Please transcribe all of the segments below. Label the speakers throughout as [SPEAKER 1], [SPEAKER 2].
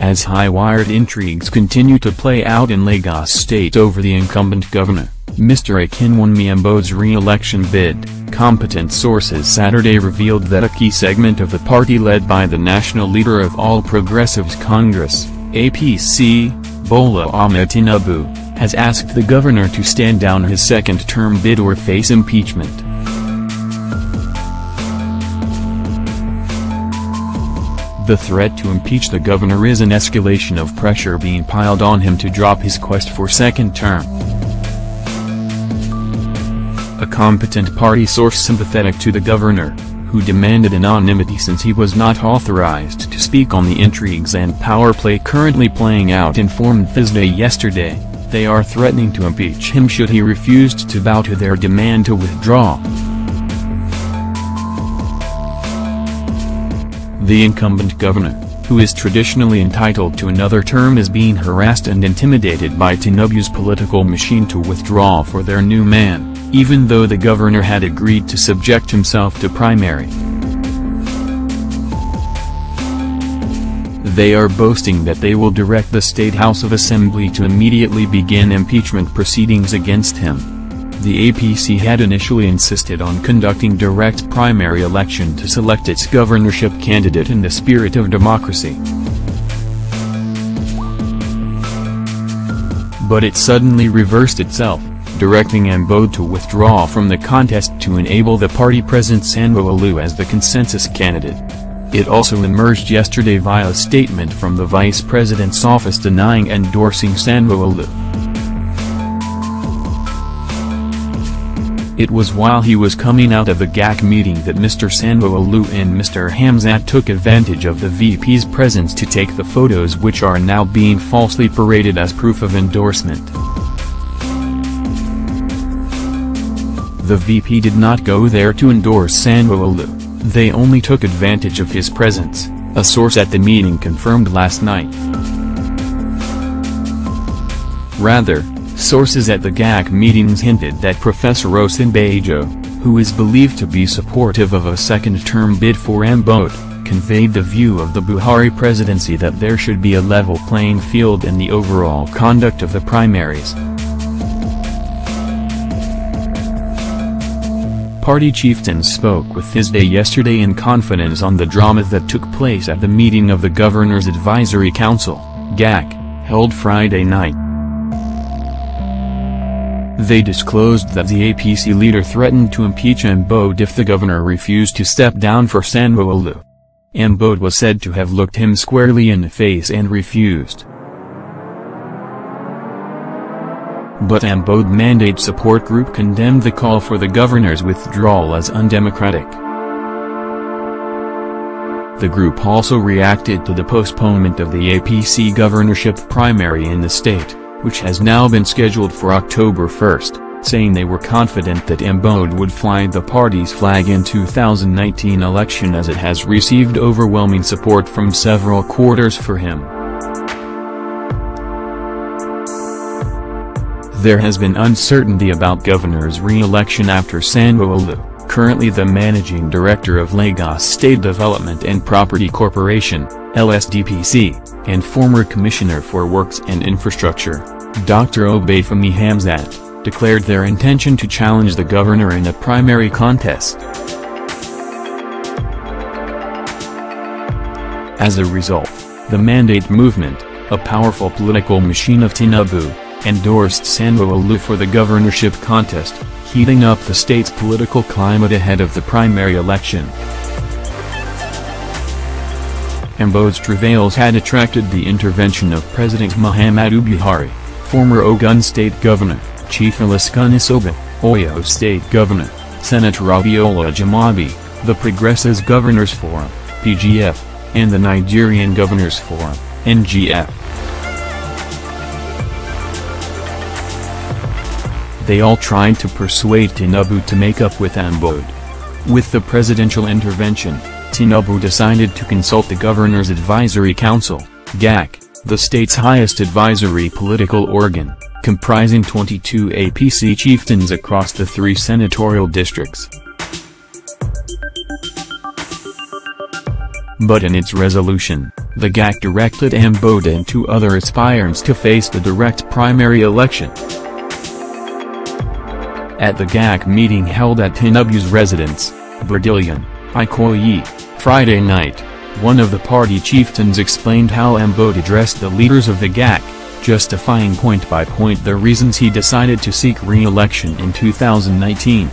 [SPEAKER 1] as high-wired intrigues continue to play out in Lagos State over the incumbent governor, Mr. Akinwunmi Ambode's re-election bid. Competent sources Saturday revealed that a key segment of the party led by the national leader of All Progressives Congress, APC, Bola Ahmed Tinubu, has asked the governor to stand down his second-term bid or face impeachment. The threat to impeach the governor is an escalation of pressure being piled on him to drop his quest for second term. A competent party source sympathetic to the governor, who demanded anonymity since he was not authorized to speak on the intrigues and power play currently playing out, informed Thursday yesterday, they are threatening to impeach him should he refuse to bow to their demand to withdraw. The incumbent governor, who is traditionally entitled to another term, is being harassed and intimidated by Tinubu's political machine to withdraw for their new man, even though the governor had agreed to subject himself to primary. They are boasting that they will direct the State House of Assembly to immediately begin impeachment proceedings against him. The APC had initially insisted on conducting direct primary election to select its governorship candidate in the spirit of democracy. But it suddenly reversed itself, directing Ambode to withdraw from the contest to enable the party president Sanwo-Olu as the consensus candidate. It also emerged yesterday via a statement from the vice president's office denying endorsing Sanwo-Olu. It was while he was coming out of the GAC meeting that Mr. Sanwo-Olu and Mr. Hamzat took advantage of the VP's presence to take the photos which are now being falsely paraded as proof of endorsement. The VP did not go there to endorse Sanwo-Olu, they only took advantage of his presence, a source at the meeting confirmed last night. Rather, sources at the GAC meetings hinted that Professor Osinbajo, who is believed to be supportive of a second-term bid for Ambode, conveyed the view of the Buhari presidency that there should be a level playing field in the overall conduct of the primaries. Party chieftains spoke with Thursday yesterday in confidence on the drama that took place at the meeting of the Governor's Advisory Council, GAC, held Friday night. They disclosed that the APC leader threatened to impeach Ambode if the governor refused to step down for Sanwo-Olu. Ambode was said to have looked him squarely in the face and refused. But Ambode Mandate Support Group condemned the call for the governor's withdrawal as undemocratic. The group also reacted to the postponement of the APC governorship primary in the state, which has now been scheduled for October 1, saying they were confident that Ambode would fly the party's flag in 2019 election as it has received overwhelming support from several quarters for him. There has been uncertainty about governor's re-election after Sanwo-Olu, currently the managing director of Lagos State Development and Property Corporation, LSDPC, and former Commissioner for Works and Infrastructure, Dr. Obafemi Hamzat, declared their intention to challenge the governor in a primary contest. As a result, the Mandate Movement, a powerful political machine of Tinubu, endorsed Sanwo-Olu for the governorship contest, heating up the state's political climate ahead of the primary election. Ambode's travails had attracted the intervention of President Muhammadu Buhari, former Ogun State Governor, Chief Olusegun, Oyo State Governor, Senator Abiola Jimobi, the Progressives Governors Forum, PGF, and the Nigerian Governors Forum, NGF. They all tried to persuade Tinubu to make up with Ambode. With the presidential intervention, Tinubu decided to consult the Governor's Advisory Council, GAC, the state's highest advisory political organ, comprising 22 APC chieftains across the 3 senatorial districts. but in its resolution, the GAC directed Ambode and 2 other aspirants to face the direct primary election. At the GAC meeting held at Tinubu's residence, Berdilian, Ikoyi, Friday night, one of the party chieftains explained how Ambode addressed the leaders of the GAC, justifying point by point the reasons he decided to seek re-election in 2019.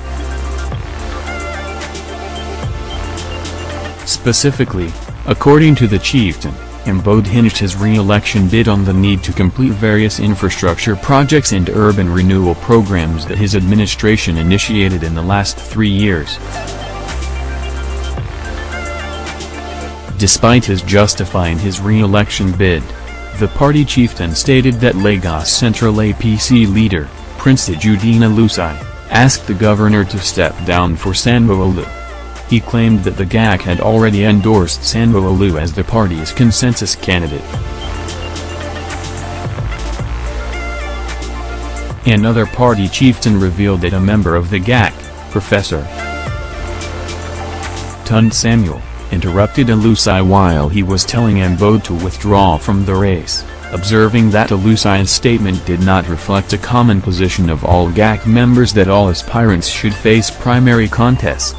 [SPEAKER 1] Specifically, according to the chieftain, Ambode hinged his re-election bid on the need to complete various infrastructure projects and urban renewal programs that his administration initiated in the last 3 years. Despite his justifying his re-election bid, the party chieftain stated that Lagos Central APC leader, Prince Tajudeen Alusai, asked the governor to step down for Sanwo-Olu. He claimed that the GAC had already endorsed Sanwo-Olu as the party's consensus candidate. Another party chieftain revealed that a member of the GAC, Professor Tund Samuel, interrupted Alusai while he was telling Ambode to withdraw from the race, observing that Alusai's statement did not reflect a common position of all GAC members that all aspirants should face primary contests.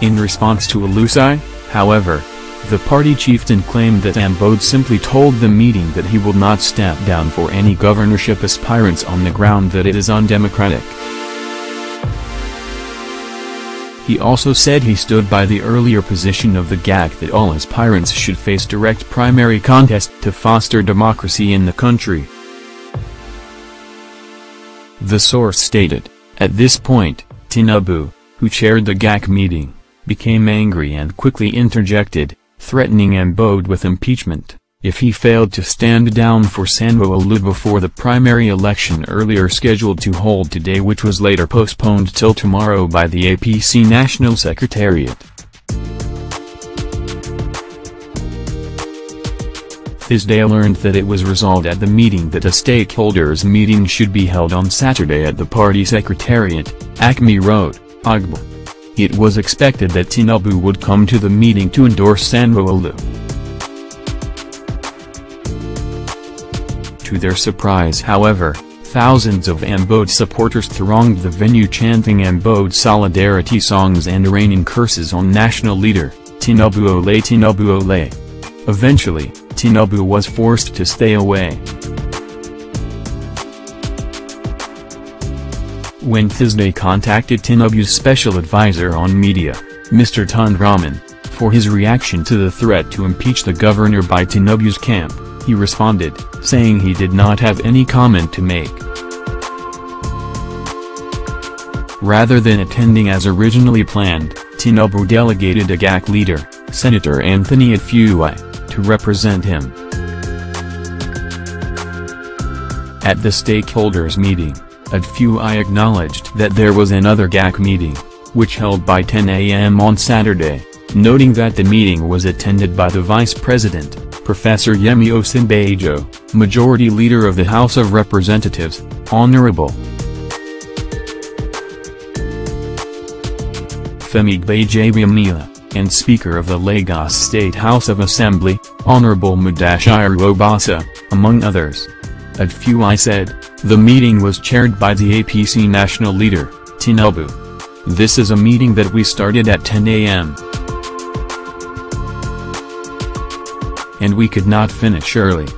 [SPEAKER 1] In response to Alusai, however, the party chieftain claimed that Ambode simply told the meeting that he will not step down for any governorship aspirants on the ground that it is undemocratic. He also said he stood by the earlier position of the GAC that all aspirants should face direct primary contest to foster democracy in the country. The source stated, at this point, Tinubu, who chaired the GAC meeting, became angry and quickly interjected, threatening Ambode with impeachment if he failed to stand down for Sanwo-Olu before the primary election earlier scheduled to hold today, which was later postponed till tomorrow by the APC National Secretariat. Thursday learned that it was resolved at the meeting that a stakeholders meeting should be held on Saturday at the party secretariat, Acme Road, Agbo. It was expected that Tinubu would come to the meeting to endorse Sanwo-Olu. To their surprise, however, thousands of Ambode supporters thronged the venue chanting Ambode solidarity songs and raining curses on national leader, Tinubu Ole Tinubu Ole. Eventually, Tinubu was forced to stay away. When Thursday contacted Tinubu's special advisor on media, Mr. Tund Rahman, for his reaction to the threat to impeach the governor by Tinubu's camp, he responded, saying he did not have any comment to make. Rather than attending as originally planned, Tinubu delegated a GAC leader, Senator Anthony Afuai, to represent him. At the stakeholders meeting, Afuai acknowledged that there was another GAC meeting, which held by 10 a.m. on Saturday, noting that the meeting was attended by the Vice President, Professor Yemi Osinbajo, Majority Leader of the House of Representatives, Honorable Femi Gbajabiamila, and Speaker of the Lagos State House of Assembly, Honorable Mudashiru Obasa, among others. Afuai said, the meeting was chaired by the APC national leader, Tinubu. This is a meeting that we started at 10 a.m. and we could not finish early.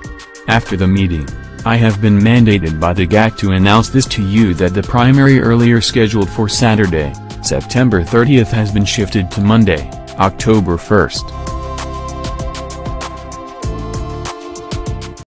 [SPEAKER 1] After the meeting, I have been mandated by the GAC to announce this to you that the primary earlier scheduled for Saturday, September 30th has been shifted to Monday, October 1st.